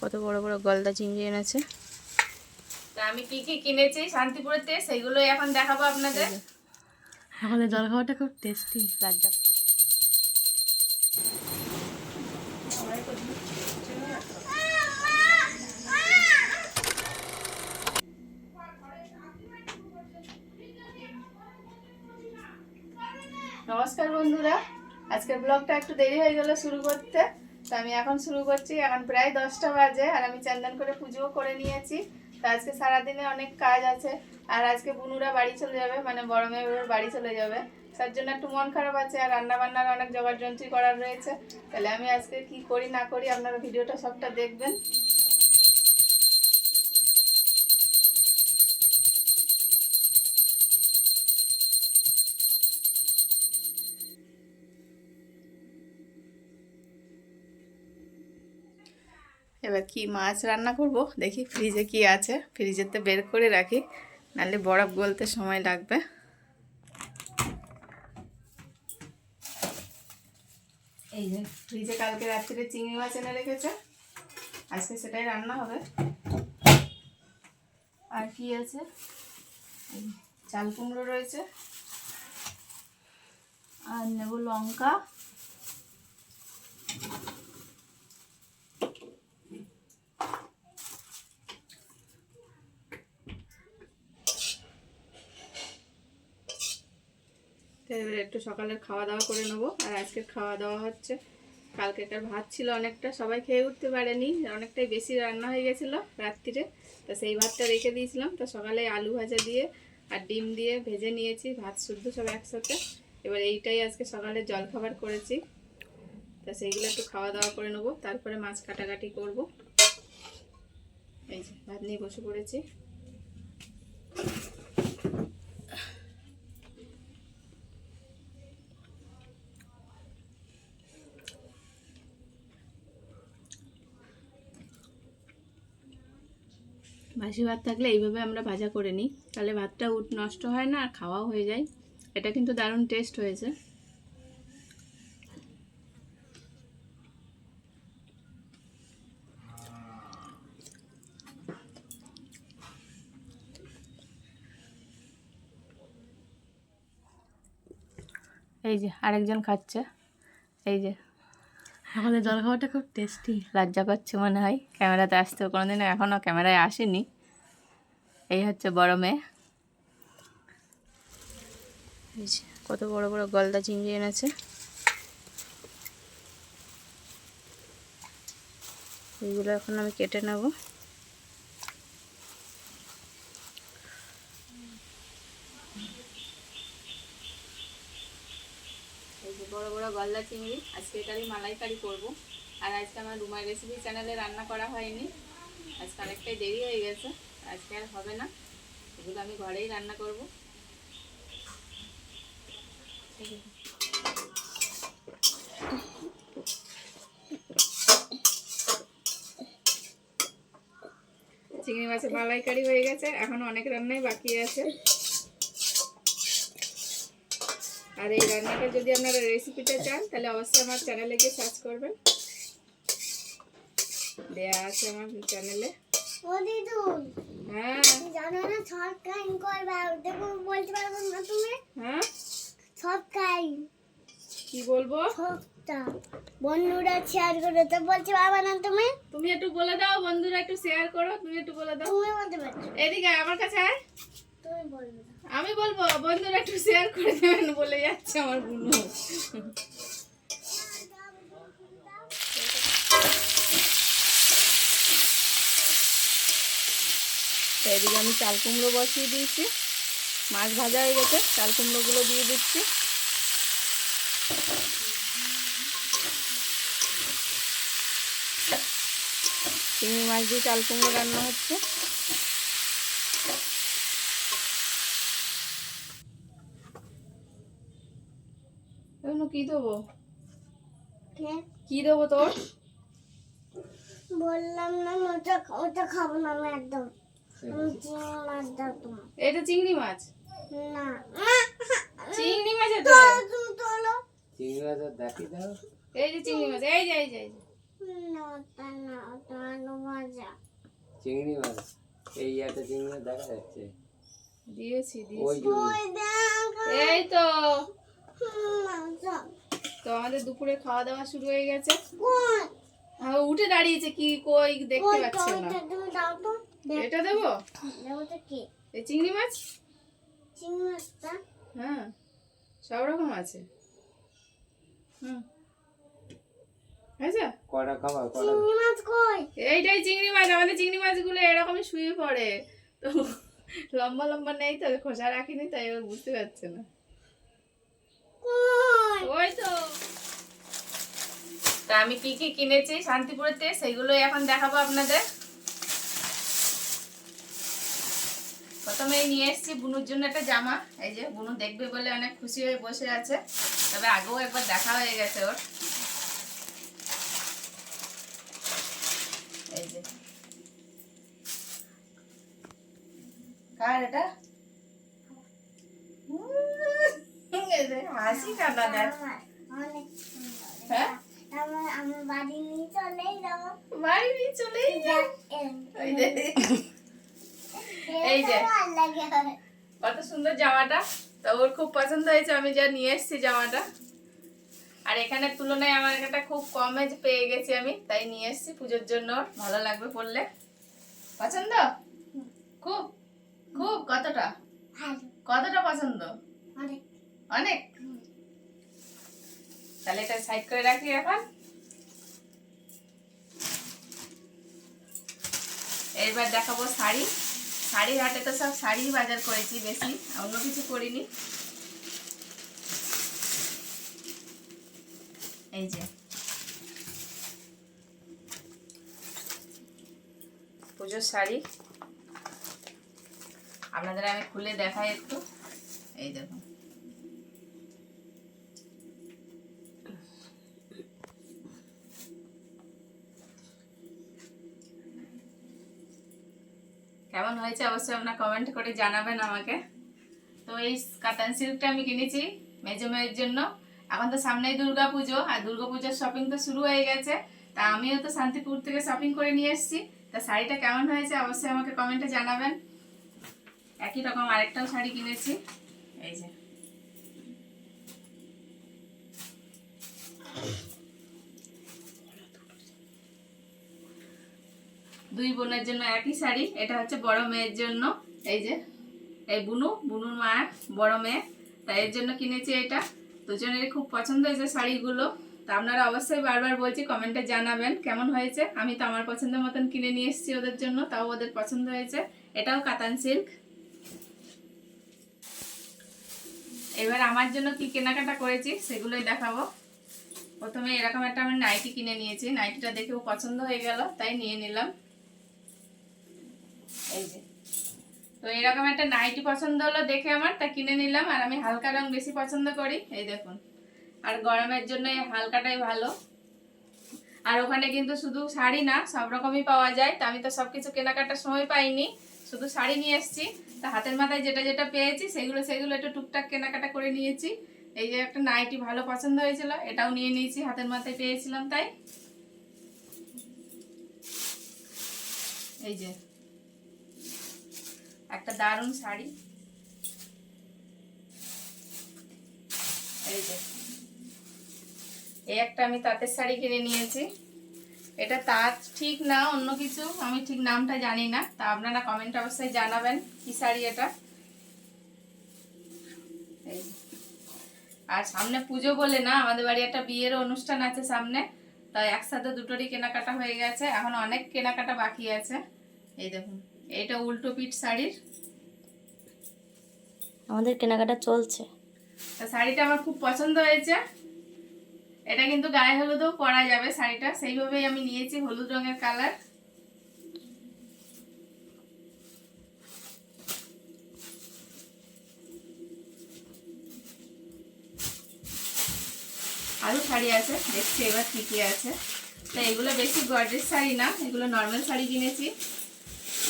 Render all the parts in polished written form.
কত বড় বড় গলদা চিংড়ি এনেছে। তা আমি কি কি কিনেছি শান্তিপুরেতে সেগুলো এখন দেখাবো আপনাদের। আমাদের জল খাওয়াটা খুব টেস্টি রাজ্জা। নমস্কার বন্ধুরা, আজকের ব্লগটা একটু দেরি হয়ে গেল শুরু করতে। তো আমি এখন শুরু করছি। এখন প্রায় 10টা বাজে আর আমি চান করে পুজোও করে নিয়েছি। তো আজকে সারাদিনে অনেক কাজ আছে আর আজকে বুনুরা বাড়ি চলে যাবে, মানে বড় মেয়ের বাড়ি চলে যাবে। তার জন্য একটু মন খারাপ আছে আর রান্না বান্নার অনেক জোগাড় যন্ত্রী করার রয়েছে। তাহলে আমি আজকে কি করি না করি আপনারা ভিডিওটা সবটা দেখবেন। এবার কি মাছ রান্না করব দেখি, ফ্রিজে কি আছে, ফ্রিজেতে বের করে রাখি, নাহলে বরফ গলতে সময় লাগবে। এই যে ফ্রিজে কালকে রাত্রিরে চিংড়ি মাছ এনে রেখেছে, আজকে সেটাই রান্না হবে। আর কি আছে, চাল কুমড়ো রয়েছে, আর নেব লঙ্কা, এবারে একটু সকালের খাওয়া দাওয়া করে নেবো। আর আজকের খাওয়া দাওয়া হচ্ছে, কালকেকার ভাত ছিল অনেকটা, সবাই খেয়ে উঠতে পারেনি, অনেকটাই বেশি রান্না হয়ে গেছিলো রাত্রিরে। তো সেই ভাতটা রেখে দিয়েছিলাম। তো সকালে আলু ভাজা দিয়ে আর ডিম দিয়ে ভেজে নিয়েছি, ভাত শুদ্ধ সব একসাথে। এবার এইটাই আজকে সকালে জলখাবার করেছি। তো সেইগুলো একটু খাওয়া দাওয়া করে নেবো, তারপরে মাছ কাটাকাটি করব। এই যে ভাত নিয়ে বসে পড়েছি। বাসি ভাত থাকলে এইভাবে আমরা ভাজা করে নিই, তাহলে ভাতটা নষ্ট হয় না আর খাওয়াও হয়ে যায়। এটা কিন্তু দারুণ টেস্ট হয়েছে। এই যে আরেকজন খাচ্ছে, এই যে আমাদের জল খাওয়াটা খুব টেস্টি। লজ্জা পাচ্ছে মনে হয় ক্যামেরাতে আসতে, কোনোদিন এখনও ক্যামেরায় আসেনি। এই হচ্ছে বড় মেয়ে। এই যে কত বড় বড় গলদা চিংড়ি এনেছে। এইগুলো এখন আমি কেটে নেব। এই যে বড় বড় গলদা চিংড়ি, আজকে এটারই মালাইকারি করব। আর আজকে আমার রুমাই রেসিপি চ্যানেলে রান্না করা হয়নি, আজকে অনেকটাই দেরি হয়ে গেছে, আজকে আর হবে না। এগুলো আমি ঘরেই রান্না করব। চিংড়ি মাছের মালাইকারি হয়ে গেছে, এখন অনেক রান্নাই বাকি আছে। আর এই রান্নাটা যদি আপনারা রেসিপিটা চান তাহলে অবশ্যই আমার চ্যানেলে গিয়ে সার্চ করবেন, দেয়া আছে আমার চ্যানেলে। ও দিদুন, হ্যাঁ জানো না সাবস্ক্রাইব করবে, দেখো বলতে পারবো না তুমি? হ্যাঁ সাবস্ক্রাইব কি বলবো, সবটা বন্ধুরা শেয়ার করে তো বলতে পারবে না তুমি? তুমি একটু বলে দাও, বন্ধুরা একটু শেয়ার করো, তুমি একটু বলে দাও। তুমি বলতে পারছো, এদিকে আমার কাছে আয়, তুমি বলবে। আমি বলবো বন্ধুরা একটু শেয়ার করে দেবেন বলে যাচ্ছে আমার বুনু। এদিকে আমি চাল কুমড়ো বসিয়ে দিয়েছি, মাছ ভাজা হয়ে গেছে, চাল কুমড়োগুলো দিয়ে দিচ্ছি। চিংড়ি মাছ দিয়ে চাল কুমড়ো রান্না হচ্ছে। কি দেবো, কি দেবো তোর? বললাম না ওটা খাবো না আমি একদম। চিংড়ি মাছ দাও তোমার। এটা চিংড়ি মাছ না, চিংড়ি মাছ এটা। তুমি তোলো চিংড়ি মাছ দেখি দাও। এই যে চিংড়ি মাছ, এই যে এই যে না ওটা না, ওটা আলু ভাজা। চিংড়ি মাছ এই একটা চিংড়ি মাছ দেখা যাচ্ছে দিয়েছি ওই এই তো তো আমাদের দুপুরে খাওয়া দাওয়া শুরু হয়ে গেছে। উঠে দাঁড়িয়েছে কি কই দেখতে পাচ্ছে না। এটা দেবো এই চিংড়ি মাছ। হ্যাঁ সব রকম আছে। আচ্ছা কটা খাবার এইটাই চিংড়ি মাছ। আমাদের চিংড়ি মাছগুলো এরকমই শুয়ে পড়ে তো লম্বা লম্বা নেই তো খোসা রাখিনি তাই এবার বুঝতে পারছে না। ওই তো তা আমি কি কি কিনেছি শান্তিপুরেতে সেগুলো এখন দেখাবো আপনাদের। প্রথমেই নিয়ে এসেছি বুনুর জন্য একটা জামা। এই যে বুনু দেখবে বলে অনেক খুশি হয়ে বসে আছে, তবে আগেও একবার দেখা হয়ে গেছে ওর। এই যে কার এটা হাসি কান্না দেখ। হ্যাঁ আমার বাড়ি নিয়ে চলেই যাবো। বাড়ি নিয়ে চলেই যাও। এই যে কত সুন্দর জামাটা, তো ওর খুব পছন্দ হয়েছে আমি যা নিয়ে এসেছি জামাটা। আর এখানের তুলনায় আমার একটা খুব কমে পেয়ে গেছি আমি, তাই নিয়ে এসেছি পুজোর জন্য। ভালো লাগবে পরলে। পছন্দ খুব খুব কতটা কতটা পছন্দ? অনেক। তাহলে এটা সাইড করে রাখি এখন। এবার দেখাবো শাড়ি। শাড়ির হাটে তো সব শাড়ি বাজার করেছি বেশি, অন্য কিছু করিনি। এই যে পুজোর শাড়ি আপনাদের আমি খুলে দেখাই একটু। এই দেখুন কেমন হয়েছে অবশ্যই আপনারা কমেন্ট করে জানাবেন আমাকে। তো এই কাতান সিল্কটা আমি কিনেছি মেজো মেয়ের জন্য। এখন তো সামনেই দুর্গা পুজো, আর দুর্গা পুজোর শপিং তো শুরু হয়ে গেছে। তা আমিও তো শান্তিপুর থেকে শপিং করে নিয়ে এসেছি। তা শাড়িটা কেমন হয়েছে অবশ্যই আমাকে কমেন্টে জানাবেন। একই রকম আরেকটাও শাড়ি কিনেছি। এই যে দুই বোনের জন্য একই শাড়ি। এটা হচ্ছে বড় মেয়ের জন্য। এই যে এই বুনুর মা বড় মেয়ে, তাই এর জন্য কিনেছি এটা। দুজনেরই খুব পছন্দ হয়েছে শাড়িগুলো। তা আপনারা অবশ্যই বারবার বলছি কমেন্টে জানাবেন কেমন হয়েছে। আমি তো আমার পছন্দের মতন কিনে নিয়ে এসেছি ওদের জন্য, তাও ওদের পছন্দ হয়েছে। এটাও কাতান সিল্ক। এবার আমার জন্য কি কেনাকাটা করেছি সেগুলোই দেখাবো। প্রথমে এরকম একটা আমি নাইটি কিনে নিয়েছি। নাইটিটা দেখেও পছন্দ হয়ে গেল তাই নিয়ে নিলাম। এই যে তো এরকম একটা নাইটি পছন্দ হলো দেখে আমার, তা কিনে নিলাম। আর আমি হালকা রং বেশি পছন্দ করি, এই দেখুন। আর গরমের জন্য এই হালকাটাই ভালো। আর ওখানে কিন্তু শুধু শাড়ি না সব রকমই পাওয়া যায়। তা আমি তো সবকিছু কেনাকাটার সময় পাইনি, শুধু শাড়ি নিয়ে এসেছি। তা হাতের মাথায় যেটা যেটা পেয়েছি সেগুলো একটু টুকটাক কেনাকাটা করে নিয়েছি। এই যে একটা নাইটি ভালো পছন্দ হয়েছিল, এটাও নিয়ে নিয়েছি, হাতের মাথায় পেয়েছিলাম তাই। এই যে একটা দারুণ শাড়ি। এই যে এই একটা আমি তাঁতের শাড়ি কিনে নিয়েছি। এটা তাঁত ঠিক না অন্য কিছু, আমি ঠিক নামটা জানি না। তা আপনারা কমেন্ট অবশ্যই জানাবেন কি শাড়ি এটা। এই আর সামনে পুজো বলে না, আমাদের বাড়ি একটা বিয়ের অনুষ্ঠান আছে সামনে, তাই একসাথে দুটোরই কেনাকাটা হয়ে গেছে। এখন অনেক কেনাকাটা বাকি আছে। এই দেখুন এটা উল্টো পিঠ শাড়ির, আমাদের কেনাকাটা চলছে। তা শাড়িটা আমার খুব পছন্দ হয়েছে। এটা কিন্তু গায়ে হলুদও পরা যাবে শাড়িটা, সেইভাবেই আমি নিয়েছি, হলুদ রঙের কালার। আরো শাড়ি আছে, দেখছি এবার কি কি আছে। তো এগুলো বেশি গর্জেস শাড়ি না, এগুলো নর্মাল শাড়ি কিনেছি।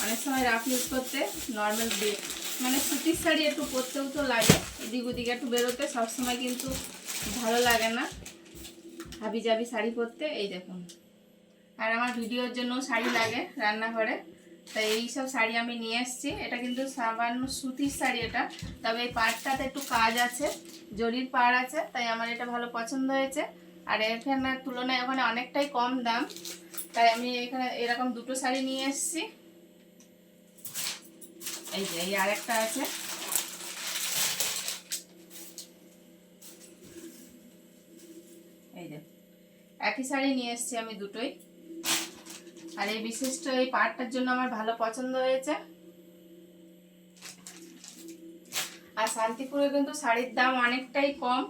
অনেক সময় রাফ ইউজ করতে নর্মাল মানে সুতির শাড়ি একটু পরতেও তো লাগে, এদিক ওদিকে একটু বেরোতে সবসময় কিন্তু ভালো লাগে না হাবি জাবি শাড়ি পরতে। এই দেখুন, আর আমার ভিডিওর জন্য শাড়ি লাগে রান্নাঘরে, তাই এইসব শাড়ি আমি নিয়ে এসেছি। এটা কিন্তু সামান্য সুতির শাড়ি এটা, তবে এই পাড়টাতে একটু কাজ আছে, জরির পাড় আছে, তাই আমার এটা ভালো পছন্দ হয়েছে। আর এখানে তুলনায় ওখানে অনেকটাই কম দাম, তাই আমি এখানে এরকম দুটো শাড়ি নিয়ে এসেছি। এই যে এই আরেকটা আছে, এই যে একই শাড়ি নিয়ে এসেছি আমি দুটোই। আর এই বিশিষ্ট এই পাড়টার জন্য আমার ভালো পছন্দ হয়েছে। আর শান্তিপুরে কিন্তু শাড়ির দাম অনেকটাই কম,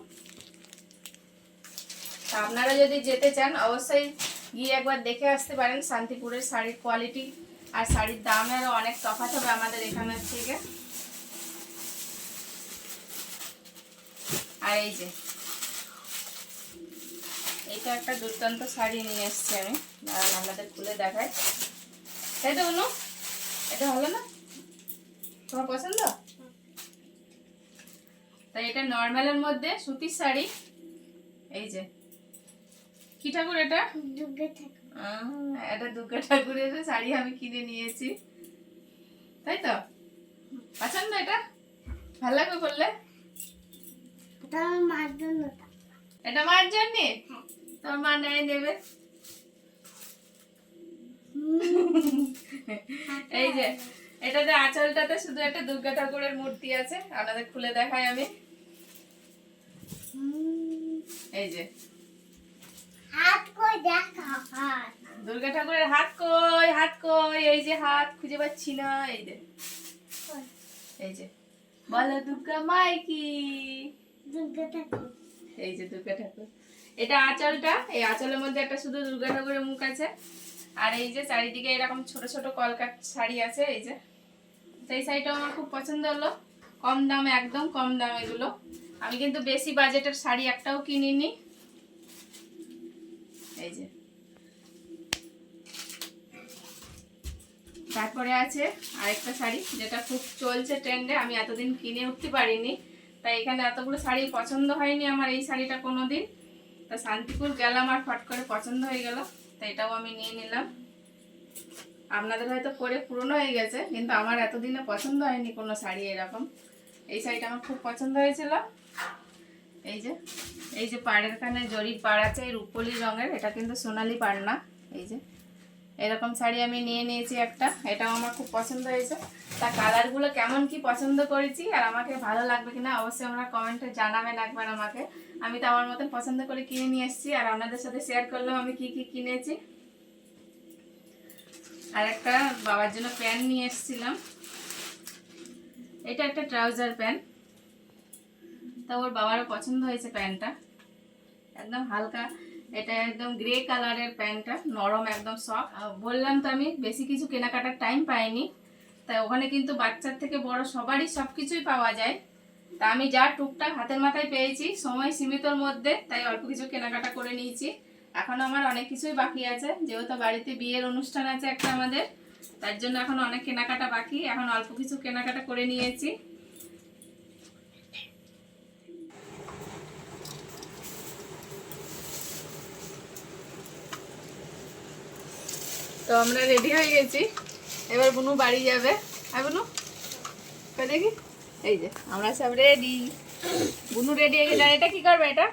তা আপনারা যদি যেতে চান অবশ্যই গিয়ে একবার দেখে আসতে পারেন। শান্তিপুরের শাড়ির কোয়ালিটি আর শাড়ির দামেরও অনেক তফাৎ হবে আমাদের এখানের থেকে। আর এই যে এটা একটা দুর্দান্ত শাড়ি নিয়ে এসেছি আমি, দাঁড়ান আপনাদের খুলে দেখাই। তাই তো অনু, এটা ভালো না? তোমার পছন্দ? তাই এটা নর্মালের মধ্যে সুতির শাড়ি। এই যে কি ঠাকুর এটা? এটা দুর্গা ঠাকুরের শাড়ি আমি কিনে নিয়েছি। তাই তো পছন্দ? এটা ভালো লাগবে বললে? এটা মার জন্য? তোমার মা নেয় নেবে। এই যে এটাতে আঁচলটাতে শুধু একটা দুর্গা ঠাকুরের মূর্তি আছে, আপনাদের খুলে দেখাই আমি। এই যে হাত কই দেখা, হাত দুর্গা ঠাকুরের হাত কই, হাত কই, এই যে হাত খুঁজে পাচ্ছি না। এই যে এই যে বলো দুর্গা মাই কি? দুর্গা ঠাকুর। এই যে দুর্গা ঠাকুর। এটা আঁচলটা, এই আঁচলের মধ্যে একটা শুধু দুর্গা ঠাকুরের মুখ আছে। আর এই যে চারিদিকে এরকম ছোট ছোট কলকাট শাড়ি আছে। এই যে সেই শাড়িটা আমার খুব পছন্দ হলো, কম দামে, একদম কম দাম এগুলো। আমি কিন্তু বেশি বাজেটের শাড়ি একটাও কিনিনি। এই যে তারপরে আছে আরেকটা শাড়ি যেটা খুব চলছে ট্রেন্ডে, আমি এতদিন কিনে উঠতে পারিনি, তাই এখানে এতগুলো শাড়ি পছন্দ হয়নি আমার এই শাড়িটা কোনোদিন। তা শান্তিপুর গেলাম আর ফট করে পছন্দ হয়ে গেল, তাই এটাও আমি নিয়ে নিলাম। আপনাদের হয়তো পরে পুরনো হয়ে গেছে, কিন্তু আমার এতদিনে পছন্দ হয়নি কোনো শাড়ি এরকম। এই শাড়িটা আমার খুব পছন্দ হয়েছিল। এই যে পাড়ের এখানে জরির পাড় আছে, এই রূপলি রঙের, এটা কিন্তু সোনালি পাড় না। এই যে এরকম শাড়ি আমি নিয়ে নিয়েছি একটা, এটাও আমার খুব পছন্দ হয়েছে। তা কালারগুলো কেমন কি পছন্দ করেছি আর আমাকে ভালো লাগবে কিনা অবশ্যই আমরা কমেন্টে জানাবেন একবার আমাকে। আমি তো আমার মতন পছন্দ করে কিনে নিয়ে এসেছি, আর আপনাদের সাথে শেয়ার করলাম আমি কি কি কিনেছি। আর একটা বাবার জন্য প্যান্ট নিয়ে এসেছিলাম, এটা একটা ট্রাউজার প্যান্ট। তা ওর বাবারও পছন্দ হয়েছে প্যান্টটা, একদম হালকা, এটা একদম গ্রে কালারের প্যান্টটা, নরম একদম সফট। বললাম তো আমি বেশি কিছু কেনাকাটার টাইম পাইনি, তাই ওখানে কিন্তু বাচ্চার থেকে বড় সবারই সব কিছুই পাওয়া যায়। তা আমি যা টুকটাক হাতের মাথায় পেয়েছি সময় সীমিতর মধ্যে, তাই অল্প কিছু কেনাকাটা করে নিয়েছি। এখন আমার অনেক কিছুই বাকি আছে, যেহেতু বাড়িতে বিয়ের অনুষ্ঠান আছে একটা আমাদের, তার জন্য এখন অনেক কেনাকাটা বাকি। এখন অল্প কিছু কেনাকাটা করে নিয়েছি। তো আমরা রেডি হয়ে গেছি, এবার বুনু বাড়ি যাবে। আর বুনু দেখি, এই যে আমরা সব রেডি, বুনু রেডি হয়ে গেছে। এটা কি করবে? এটা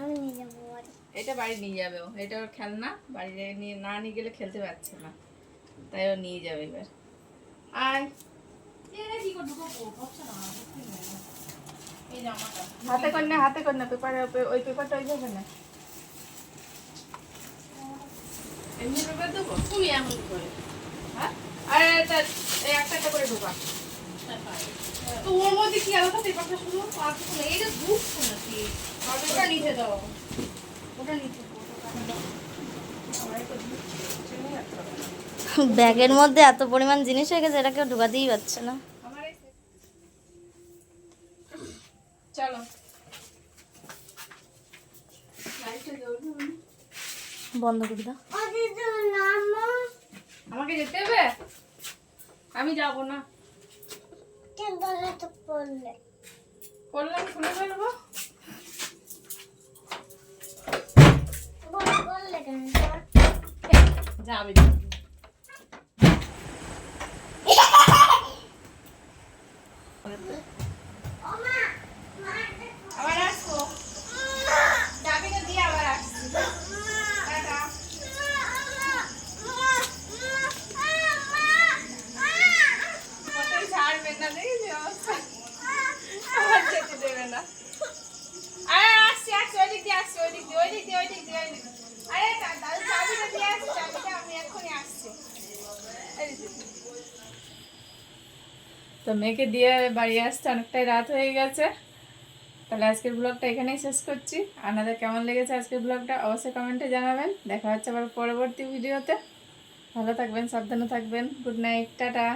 আমি নিয়ে যাবো বাড়ি। এটা বাড়ি নিয়ে যাবে ও, এটা ওর খেলনা, বাড়ি নিয়ে না নিয়ে গেলে খেলতে পারছে না, তাই ও নিয়ে যাবে এবার। আর হাতে কর না, হাতে কর না, পেপারে ওই পেপারটা ওইভাবে না, এমনি পেপার দেবো তুমি এমন করে। হ্যাঁ, আর এই একটা একটা করে ঢোকা, তো ওর মধ্যে কি আলাদা পেপারটা শুধু এইটা দুধ নাকি? ওটা নিচে দাও, ওটা নিচে ব্যাগের মধ্যে এত পরিমাণ জিনিস হয়ে গেছে, এটা কেউ ঢোকাতেই পারছে না। চলো বন্ধ করে দাও। আমাকে যেতে হবে, আমি যাবো না। পড়লাম খুলে ফেলবো। যাবে দিক দিয়ে, ওই দিক দিয়ে, ওই দিক দিয়ে। আরে দাদু চাবিটা দিয়ে আসছে, চাবিটা আমি এক্ষুনি আসছি। এই দিক দিয়ে। তো মেয়েকে দিয়ে বাড়ি আসতে অনেকটাই রাত হয়ে গেছে। তাহলে আজকের ব্লগটা এখানেই শেষ করছি। আপনাদের কেমন লেগেছে আজকের ব্লগটা অবশ্যই কমেন্টে জানাবেন। দেখা হচ্ছে আবার পরবর্তী ভিডিওতে। ভালো থাকবেন, সাবধানে থাকবেন। Good night, tata.